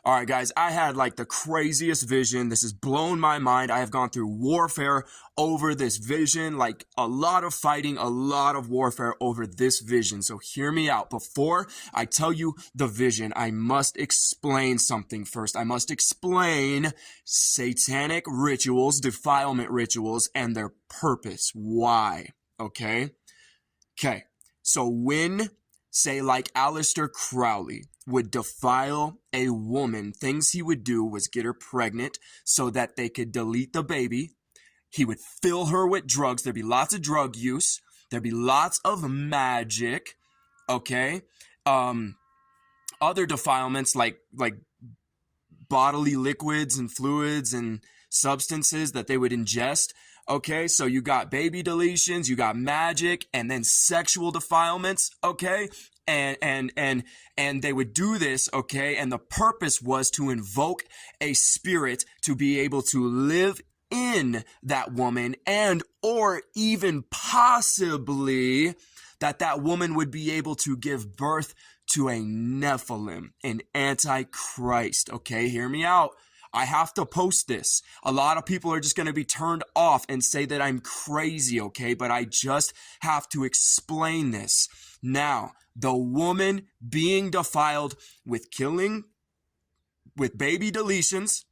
All right, guys, I had like the craziest vision. This has blown my mind. I have gone through warfare over this vision, like a lot of fighting, a lot of warfare over this vision. So hear me out. Before I tell you the vision, I must explain something first. I must explain satanic rituals, defilement rituals, and their purpose. Why? Okay. Okay. So when, say, like Aleister Crowley would defile a woman, things he would do was get her pregnant so that they could delete the baby. He would fill her with drugs. There'd be lots of drug use. There'd be lots of magic. Okay. Other defilements like bodily liquids and fluids and substances that they would ingest. Okay, so you got baby deletions, you got magic, and then sexual defilements. Okay, and they would do this. Okay, and the purpose was to invoke a spirit to be able to live in that woman, and or even possibly that woman would be able to give birth to a Nephilim, an antichrist. Okay, hear me out. I have to post this. A lot of people are just going to be turned off and say that I'm crazy, okay? But I just have to explain this. Now, the woman being defiled with killing, with baby deletions,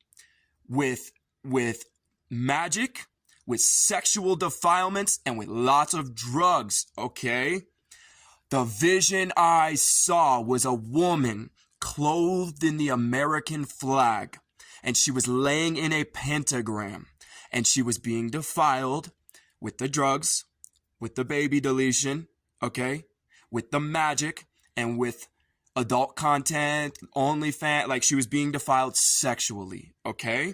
with magic, with sexual defilements, and with lots of drugs, okay? The vision I saw was a woman clothed in the American flag, and she was laying in a pentagram, and she was being defiled with the drugs, with the baby deletion, okay, with the magic, and with adult content, OnlyFans, like she was being defiled sexually, okay?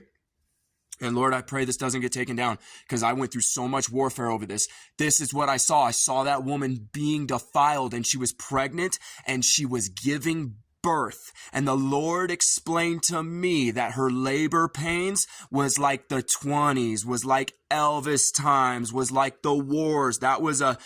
And Lord, I pray this doesn't get taken down because I went through so much warfare over this. This is what I saw. I saw that woman being defiled, and she was pregnant, and she was giving birth. And the Lord explained to me that her labor pains was like the 20s, was like Elvis times, was like the wars. That was a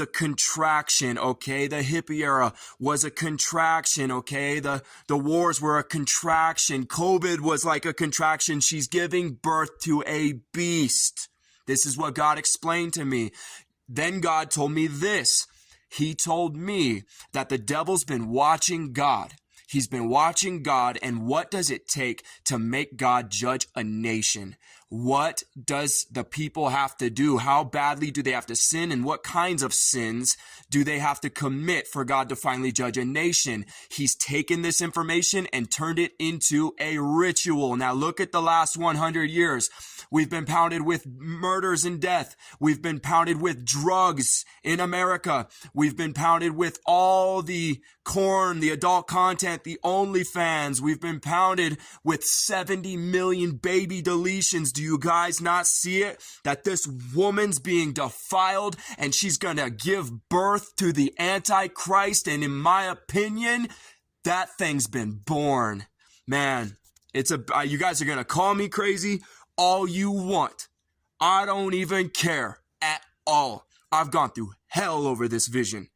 contraction, okay? The hippie era was a contraction, okay? The wars were a contraction. COVID was like a contraction. She's giving birth to a beast. This is what God explained to me. Then God told me this. He told me that the devil's been watching God. He's been watching God, and what does it take to make God judge a nation? What does the people have to do? How badly do they have to sin, and what kinds of sins do they have to commit for God to finally judge a nation? He's taken this information and turned it into a ritual. Now look at the last 100 years. We've been pounded with murders and death. We've been pounded with drugs in America. We've been pounded with all the corn, the adult content, the OnlyFans. We've been pounded with 70 million baby deletions. Do you guys not see it? That this woman's being defiled and she's gonna give birth to the Antichrist. And in my opinion, that thing's been born. Man, you guys are gonna call me crazy all you want. I don't even care at all. I've gone through hell over this vision.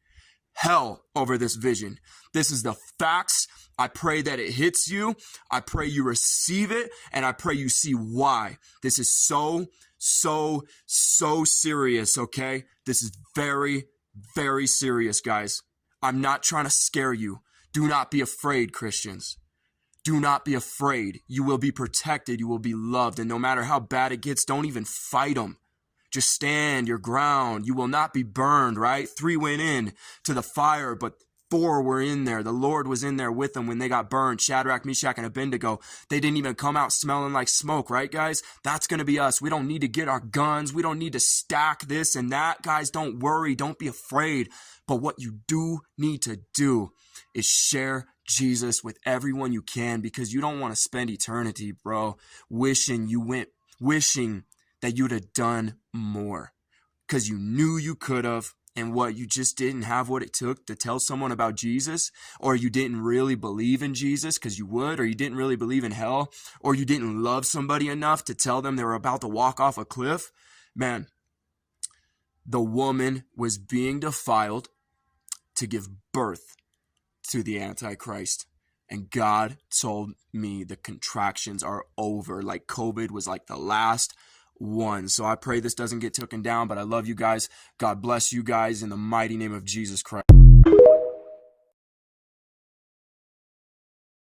Hell over this vision. This is the facts. I pray that it hits you. I pray you receive it, and I pray you see why. This is so serious, okay? This is very, very serious, guys. I'm not trying to scare you. Do not be afraid, Christians. Do not be afraid. You will be protected. You will be loved. And no matter how bad it gets, don't even fight them. Just stand your ground. You will not be burned, right? 3 went in to the fire, but 4 were in there. The Lord was in there with them when they got burned. Shadrach, Meshach, and Abednego. They didn't even come out smelling like smoke, right, guys? That's going to be us. We don't need to get our guns. We don't need to stack this and that. Guys, don't worry. Don't be afraid. But what you do need to do is share Jesus with everyone you can, because you don't want to spend eternity, bro, wishing that you'd have done more because you knew you could have, and what, you just didn't have what it took to tell someone about Jesus, or you didn't really believe in Jesus because you would, or you didn't really believe in hell, or you didn't love somebody enough to tell them they were about to walk off a cliff. Man, the woman was being defiled to give birth to the Antichrist. And God told me the contractions are over. Like COVID was like the last one. So I pray this doesn't get taken down, but I love you guys. God bless you guys in the mighty name of Jesus Christ.